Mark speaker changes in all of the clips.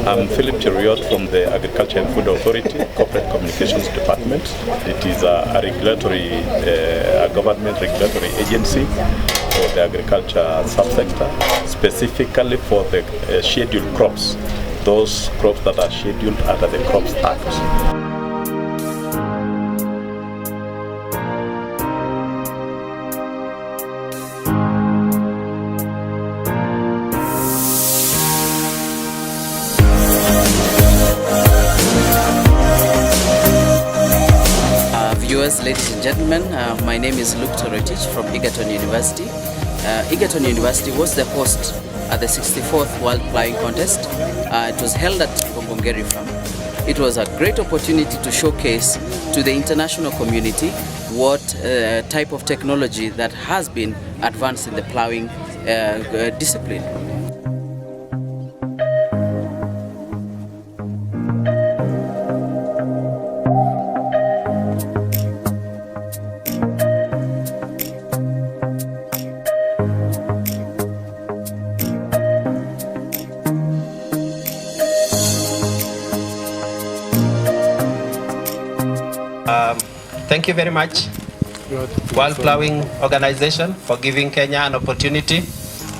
Speaker 1: I'm Philip Cheriot from the Agriculture and Food Authority, Corporate Communications Department. It is a regulatory, a government regulatory agency for the agriculture subsector, specifically for the scheduled crops, those crops that are scheduled under the Crops Act.
Speaker 2: Viewers, ladies and gentlemen, my name is Njoro from Egerton University. Egerton University was the host at the 64th World Ploughing Contest. It was held at Bongongeri Farm. It was a great opportunity to showcase to the international community what type of technology that has been advanced in the ploughing discipline.
Speaker 3: Thank you very much, World Ploughing Organization, for giving Kenya an opportunity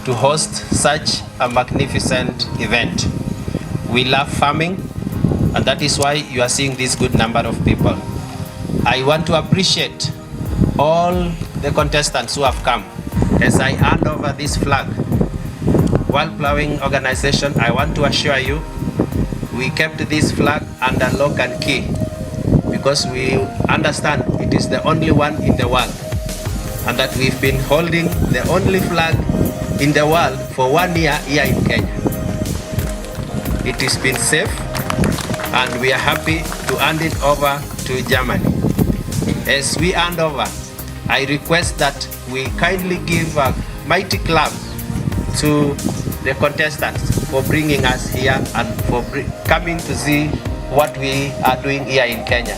Speaker 3: to host such a magnificent event. We love farming, and that is why you are seeing this good number of people. I want to appreciate all the contestants who have come. As I hand over this flag, World Ploughing Organization, I want to assure you, we kept this flag under lock and key, because we understand it is the only one in the world, and that we've been holding the only flag in the world for 1 year here in Kenya. It has been safe, and we are happy to hand it over to Germany. As we hand over, I request that we kindly give a mighty clap to the contestants for bringing us here and for coming to see what we are doing here in Kenya.